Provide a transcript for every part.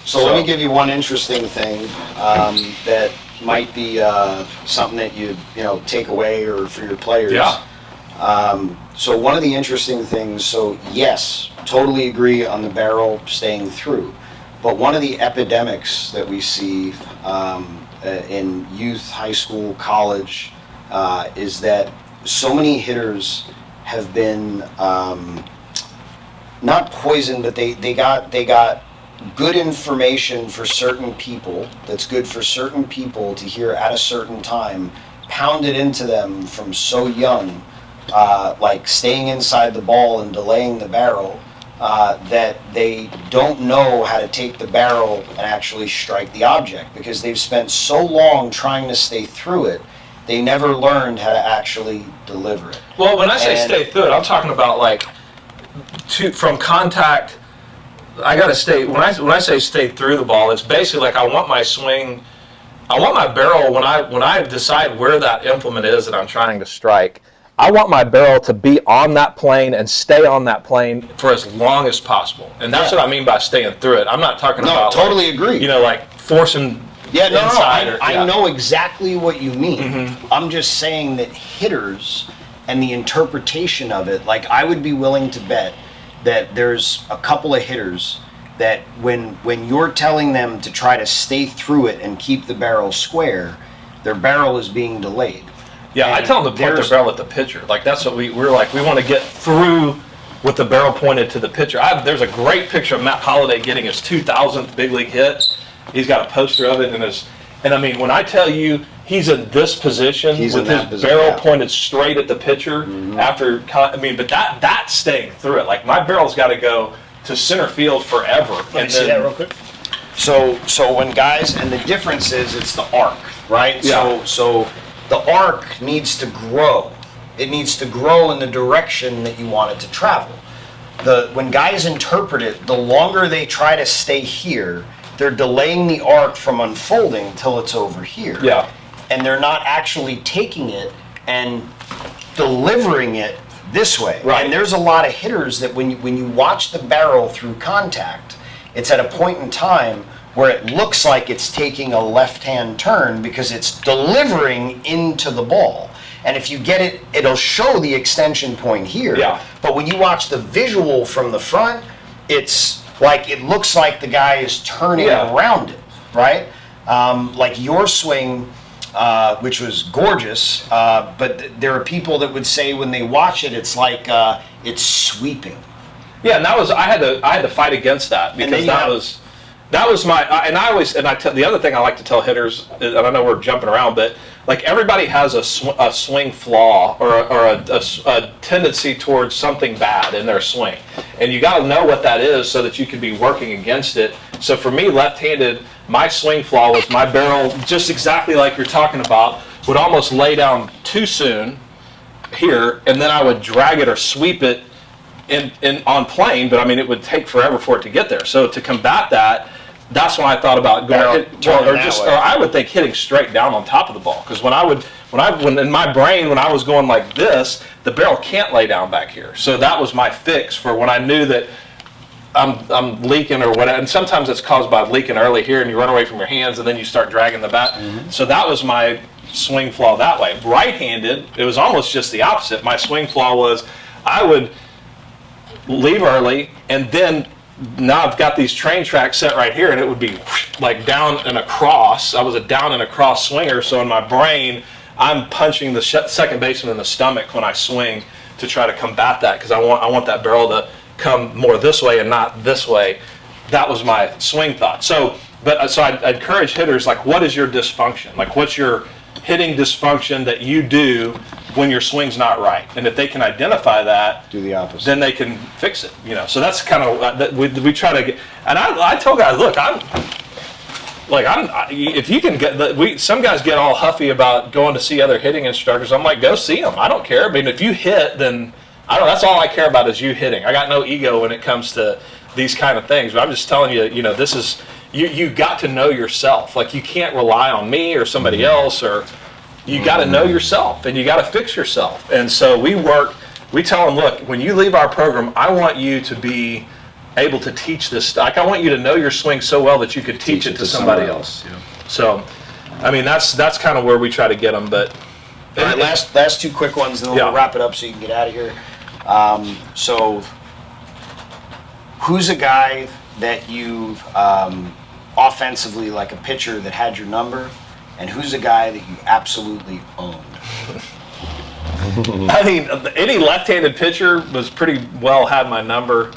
So let me give you one interesting thing that might be something that you take away or for your players. Yeah. So one of the interesting things, so yes, totally agree on the barrel staying through, but one of the epidemics that we see in youth, high school, college, is that so many hitters have been not poisoned, but they got good information for certain people that's good for certain people to hear at a certain time, pounded into them from so young, like staying inside the ball and delaying the barrel, that they don't know how to take the barrel and actually strike the object because they've spent so long trying to stay through it, they never learned how to actually deliver it. Well, when I say stay through it, I'm talking about like from contact. I gotta stay. When I say stay through the ball, it's basically like I want my swing. I want my barrel when I decide where that implement is that I'm trying to strike. I want my barrel to be on that plane and stay on that plane for as long as possible, and that's what I mean by staying through it. I'm not talking about totally agree. Like forcing. Yeah, no, inside I know exactly what you mean. Mm-hmm. I'm just saying that hitters and the interpretation of it, like I would be willing to bet that there's a couple of hitters that when you're telling them to try to stay through it and keep the barrel square, their barrel is being delayed. Yeah, I tell them to point their barrel at the pitcher. Like that's what we're like. We want to get through with the barrel pointed to the pitcher. There's a great picture of Matt Holliday getting his 2000th big league hit. He's got a poster of it, and I mean, when I tell you he's in this position with his barrel pointed straight at the pitcher but that's staying through it. Like my barrel's got to go to center field forever. Let me see that real quick. So when guys, and the difference is it's the arc, right? Yeah. So the arc needs to grow. It needs to grow in the direction that you want it to travel. When guys interpret it, the longer they try to stay here, they're delaying the arc from unfolding until it's over here. Yeah. And they're not actually taking it and delivering it this way. Right. And there's a lot of hitters that when you watch the barrel through contact, it's at a point in time where it looks like it's taking a left-hand turn because it's delivering into the ball. And if you get it, it'll show the extension point here. Yeah. But when you watch the visual from the front, it's like it looks like the guy is turning around it, right? Like your swing, which was gorgeous, but there are people that would say when they watch it, it's like it's sweeping. Yeah, and I had to fight against that because that was my the other thing I like to tell hitters, and I know we're jumping around, but like everybody has a swing flaw or a tendency towards something bad in their swing, and you got to know what that is so that you can be working against it. So for me, left-handed, my swing flaw was my barrel, just exactly like you're talking about, would almost lay down too soon here, and then I would drag it or sweep it in on plane, but I mean it would take forever for it to get there. So to combat that, that's when I thought about going or I would think hitting straight down on top of the ball, because when in my brain when I was going like this, the barrel can't lay down back here. So that was my fix for when I knew that I'm leaking or whatever. And sometimes it's caused by leaking early here, and you run away from your hands, and then you start dragging the bat. Mm-hmm. So that was my swing flaw that way. Right-handed, it was almost just the opposite. My swing flaw was I would leave early, and then now I've got these train tracks set right here, and it would be like down and across. I was a down and across swinger, so in my brain, I'm punching the second baseman in the stomach when I swing to try to combat that, because I want that barrel to come more this way and not this way. That was my swing thought. So I encourage hitters, like, what is your dysfunction? Like, what's your hitting dysfunction that you do when your swing's not right? And if they can identify that, do the opposite. Then they can fix it. So that's kind of we try to get. And I tell guys, look, if you can get some guys get all huffy about going to see other hitting instructors. I'm like, go see them. I don't care. I mean, if you hit, then that's all I care about is you hitting. I got no ego when it comes to these kind of things. But I'm just telling you, this is you got to know yourself. Like, you can't rely on me or somebody else, or you got to know yourself and you got to fix yourself. And so we tell them, look, when you leave our program, I want you to be able to teach this. Like, I want you to know your swing so well that you could teach it to somebody else. Yeah. So, I mean, that's kind of where we try to get them. But all right, last two quick ones, and then we'll wrap it up so you can get out of here. So, who's a guy that you've offensively, like a pitcher that had your number, and who's a guy that you absolutely owned? I mean, any left-handed pitcher was pretty well had my number.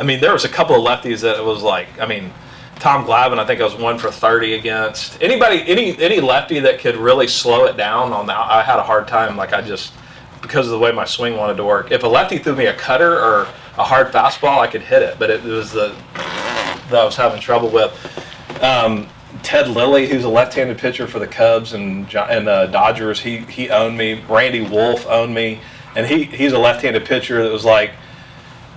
I mean, there was a couple of lefties that it was like, I mean, Tom Glavine, I think I was 1 for 30 against. Any lefty that could really slow it down on that, I had a hard time. Like, because of the way my swing wanted to work. If a lefty threw me a cutter or a hard fastball, I could hit it, but it was that I was having trouble with. Ted Lilly, who's a left-handed pitcher for the Cubs and Dodgers, he owned me. Randy Wolf owned me, and he's a left-handed pitcher that was like,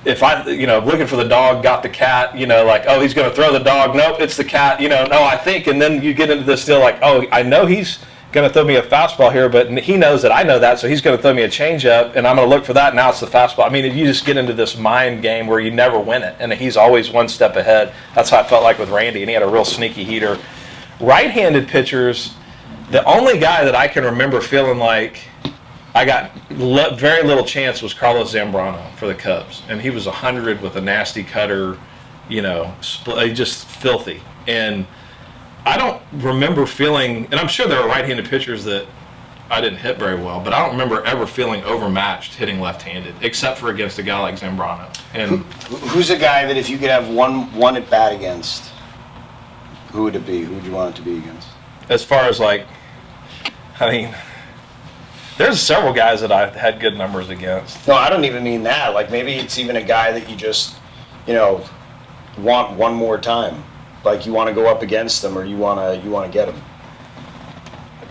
if I, looking for the dog, got the cat, like, oh, he's going to throw the dog. Nope, it's the cat. No, I think, and then you get into this deal like, oh, I know he's going to throw me a fastball here, but he knows that I know that, so he's going to throw me a changeup, and I'm going to look for that. Now it's the fastball. I mean, you just get into this mind game where you never win it, and he's always one step ahead. That's how I felt like with Randy, and he had a real sneaky heater. Right-handed pitchers, the only guy that I can remember feeling like I got very little chance was Carlos Zambrano for the Cubs, and he was 100 with a nasty cutter, just filthy. And I don't remember feeling, and I'm sure there are right-handed pitchers that I didn't hit very well, but I don't remember ever feeling overmatched hitting left-handed, except for against a guy like Zambrano. And who's a guy that if you could have one at bat against, who would it be? Who would you want it to be against? As far as there's several guys that I had good numbers against. No, I don't even mean that. Like, maybe it's even a guy that you just, want one more time. Like, you want to go up against them, or you want to get him.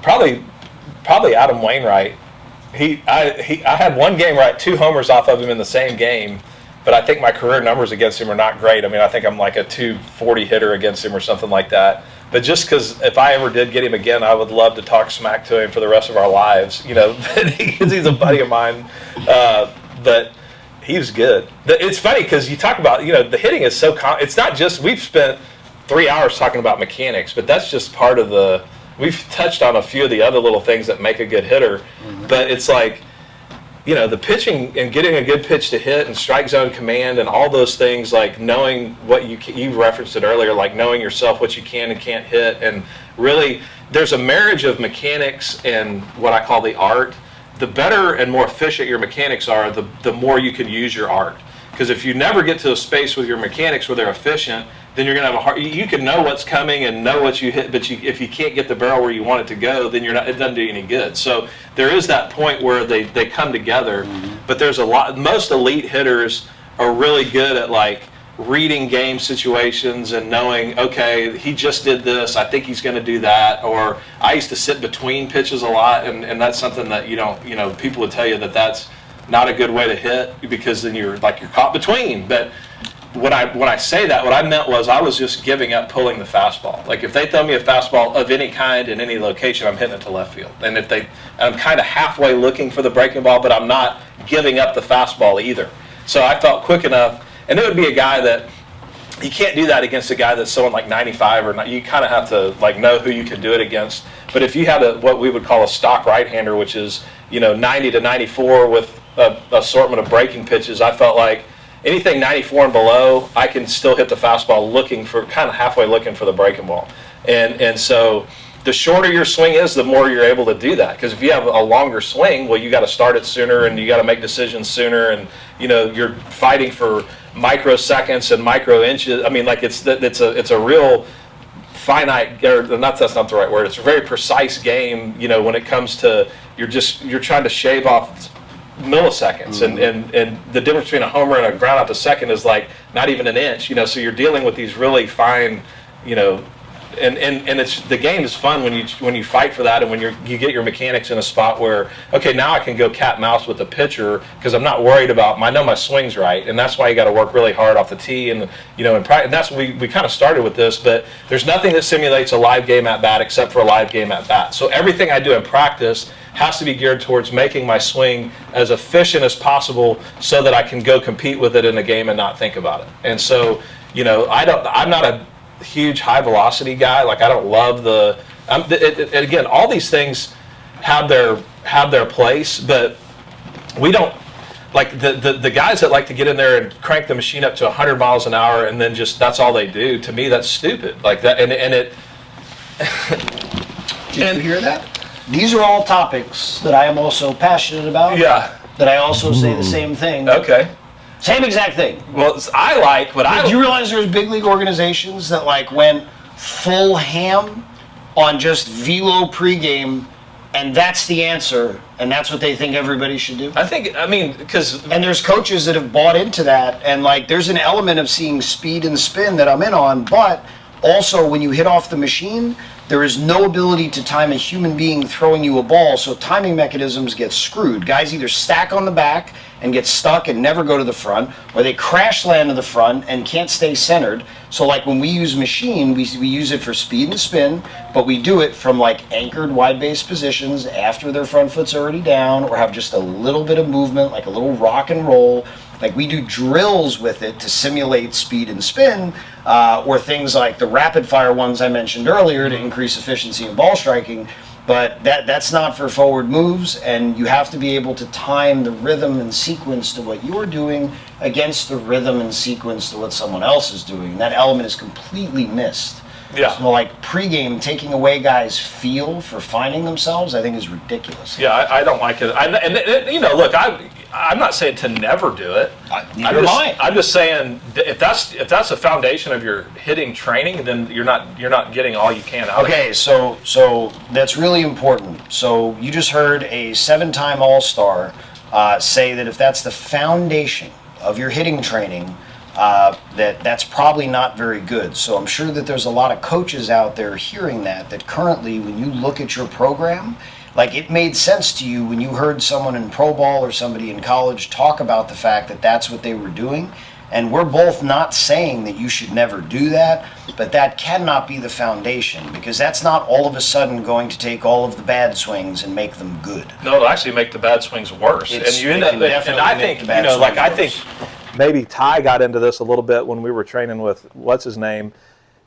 Probably Adam Wainwright. I had one game where I had 2 homers off of him in the same game, but I think my career numbers against him are not great. I mean, I think I'm like a 240 hitter against him or something like that. But just because if I ever did get him again, I would love to talk smack to him for the rest of our lives, because he's a buddy of mine. But he was good. It's funny because you talk about, the hitting is so it's not just, we've spent 3 hours talking about mechanics, but that's just part of we've touched on a few of the other little things that make a good hitter. Mm-hmm. But it's like, the pitching and getting a good pitch to hit and strike zone command and all those things, like knowing what you referenced it earlier, like knowing yourself, what you can and can't hit. And really, there's a marriage of mechanics and what I call the art. The better and more efficient your mechanics are, the more you can use your art. Because if you never get to a space with your mechanics where they're efficient, then you're going to have a hard. You can know what's coming and know what you hit, but if you can't get the barrel where you want it to go, then it doesn't do you any good. So there is that point where they come together. Mm-hmm. But there's a lot. Most elite hitters are really good at like reading game situations and knowing, okay, he just did this, I think he's going to do that. Or I used to sit between pitches a lot, and that's something that people would tell you that's not a good way to hit, because then you're caught between. But when I say that, what I meant was I was just giving up pulling the fastball. Like, if they throw me a fastball of any kind in any location, I'm hitting it to left field. And I'm kind of halfway looking for the breaking ball, but I'm not giving up the fastball either. So I felt quick enough, and it would be a guy that you can't do that against a guy that's throwing like 95 or not. You kind of have to know who you can do it against. But if you had what we would call a stock right-hander, which is 90 to 94 with a assortment of breaking pitches, I felt like anything 94 and below, I can still hit the fastball kind of halfway looking for the breaking ball. And so the shorter your swing is, the more you're able to do that. Because if you have a longer swing, well, you got to start it sooner and you got to make decisions sooner, and you're fighting for microseconds and micro inches. I mean, it's a real finite, or that's not the right word. It's a very precise game. When it comes to you're trying to shave off milliseconds, mm-hmm. and the difference between a homer and a ground out to second is like not even an inch. So you're dealing with these really fine, and it's the game is fun when you fight for that, and when you get your mechanics in a spot where, okay, now I can go cat and mouse with the pitcher because I'm not worried about I know my swing's right. And that's why you got to work really hard off the tee, and and that's what we kind of started with this. But there's nothing that simulates a live game at bat except for a live game at bat. So everything I do in practice has to be geared towards making my swing as efficient as possible so that I can go compete with it in a game and not think about it. And so, I'm not a huge high velocity guy. Like, I don't love and again, all these things have their place, but we don't, like the guys that like to get in there and crank the machine up to 100 miles an hour and then just that's all they do. To me, that's stupid. Like that, and it. Did you hear that? These are all topics that I am also passionate about. Yeah. That I also say the same thing. Okay. Same exact thing. Well, Did you realize there's big league organizations that like went full ham on just velo pregame, and that's the answer, and that's what they think everybody should do? Because... And there's coaches that have bought into that, and like there's an element of seeing speed and spin that I'm in on, but also when you hit off the machine, there is no ability to time a human being throwing you a ball, so timing mechanisms get screwed. Guys either stack on the back and get stuck and never go to the front, or they crash land to the front and can't stay centered. So like when we use machine, we use it for speed and spin, but we do it from like anchored wide base positions after their front foot's already down, or have just a little bit of movement, like a little rock and roll. Like we do drills with it to simulate speed and spin, or things like the rapid fire ones I mentioned earlier to increase efficiency in ball striking. But that's not for forward moves, and you have to be able to time the rhythm and sequence to what you're doing against the rhythm and sequence to what someone else is doing. That element is completely missed. Yeah. So like pregame, taking away guys' feel for finding themselves, I think is ridiculous. Yeah, I don't like it. Look, I'm not saying to never do it. Neither am I. I'm just saying if that's a foundation of your hitting training, then you're not getting all you can out of it. Okay, so that's really important. So you just heard a 7-time All-Star say that if that's the foundation of your hitting training, that's probably not very good. So I'm sure that there's a lot of coaches out there hearing that currently when you look at your program, like it made sense to you when you heard someone in pro ball or somebody in college talk about the fact that that's what they were doing. And we're both not saying that you should never do that, but that cannot be the foundation, because that's not all of a sudden going to take all of the bad swings and make them good. No, it'll actually make the bad swings worse. And I think maybe Ty got into this a little bit when we were training with what's his name,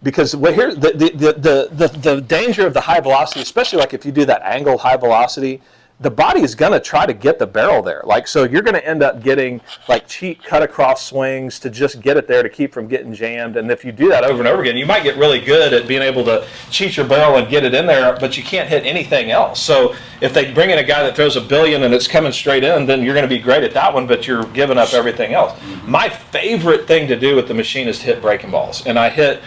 because here the danger of the high velocity, especially like if you do that angled high velocity, the body is going to try to get the barrel there. Like, so you're going to end up getting like cheap cut across swings to just get it there to keep from getting jammed. And if you do that over and over again, you might get really good at being able to cheat your barrel and get it in there, but you can't hit anything else. So if they bring in a guy that throws a billion and it's coming straight in, then you're going to be great at that one, but you're giving up everything else. My favorite thing to do with the machine is to hit breaking balls. And I hit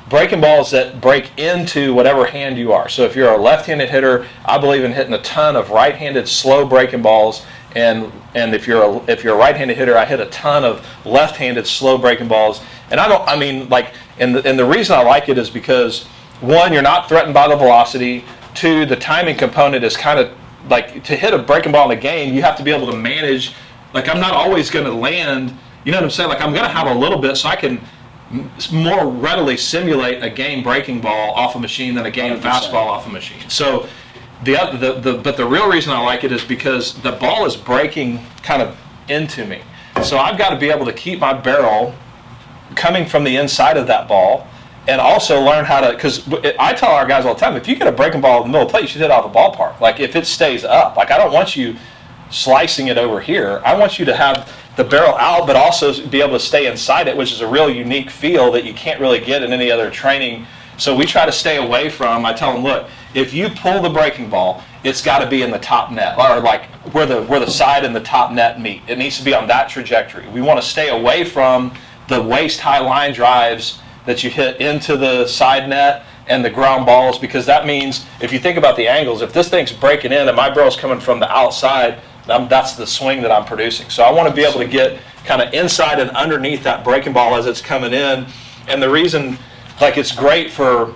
breaking balls that break into whatever hand you are. So if you're a left-handed hitter, I believe in hitting a ton of right-handed slow breaking balls, and if you're a right-handed hitter, I hit a ton of left-handed slow breaking balls. And the reason I like it is because, one, you're not threatened by the velocity. Two, the timing component is kind of like, to hit a breaking ball in a game, you have to be able to manage. Like, I'm not always going to land. You know what I'm saying? Like, I'm going to have a little bit so I can more readily simulate a game breaking ball off a machine than a game 100%. Fastball off a machine. So but the real reason I like it is because the ball is breaking kind of into me. So I've got to be able to keep my barrel coming from the inside of that ball, and also learn how to, because I tell our guys all the time, if you get a breaking ball in the middle of the plate, you should hit it out of the ballpark. Like if it stays up, like I don't want you slicing it over here. I want you to have the barrel out, but also be able to stay inside it, which is a real unique feel that you can't really get in any other training. So we try to stay away from, I tell them, look, if you pull the breaking ball, it's got to be in the top net, or like where the side and the top net meet. It needs to be on that trajectory. We want to stay away from the waist-high line drives that you hit into the side net and the ground balls, because that means, if you think about the angles, if this thing's breaking in and my barrel's coming from the outside, that's the swing that I'm producing. So I want to be able to get kind of inside and underneath that breaking ball as it's coming in. And the reason, like, it's great for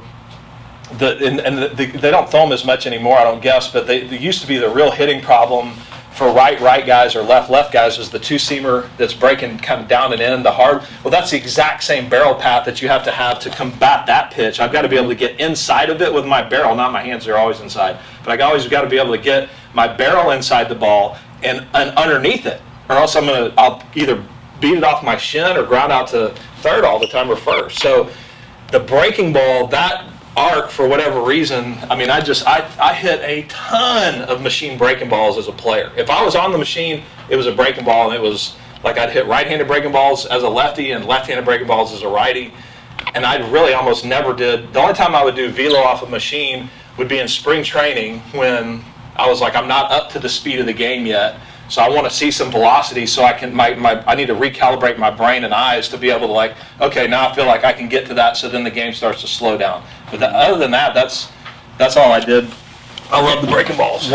they don't throw them as much anymore, I don't guess, but they used to be the real hitting problem for right guys or left guys is the two-seamer that's breaking kind of down and in, the hard. Well, that's the exact same barrel path that you have to combat that pitch. I've got to be able to get inside of it with my barrel, not my hands, they're always inside. But I always got to be able to get my barrel inside the ball and underneath it, or else I'll either beat it off my shin or ground out to third all the time or first. So the breaking ball, that arc, for whatever reason, I mean, I hit a ton of machine breaking balls as a player. If I was on the machine, it was a breaking ball, and it was like I'd hit right-handed breaking balls as a lefty and left-handed breaking balls as a righty. And I really almost never did. The only time I would do velo off a machine would be in spring training when I was like, I'm not up to the speed of the game yet. So I want to see some velocity so I can, I need to recalibrate my brain and eyes to be able to like, okay, now I feel like I can get to that, so then the game starts to slow down. But other than that, that's all I did. I love the breaking balls.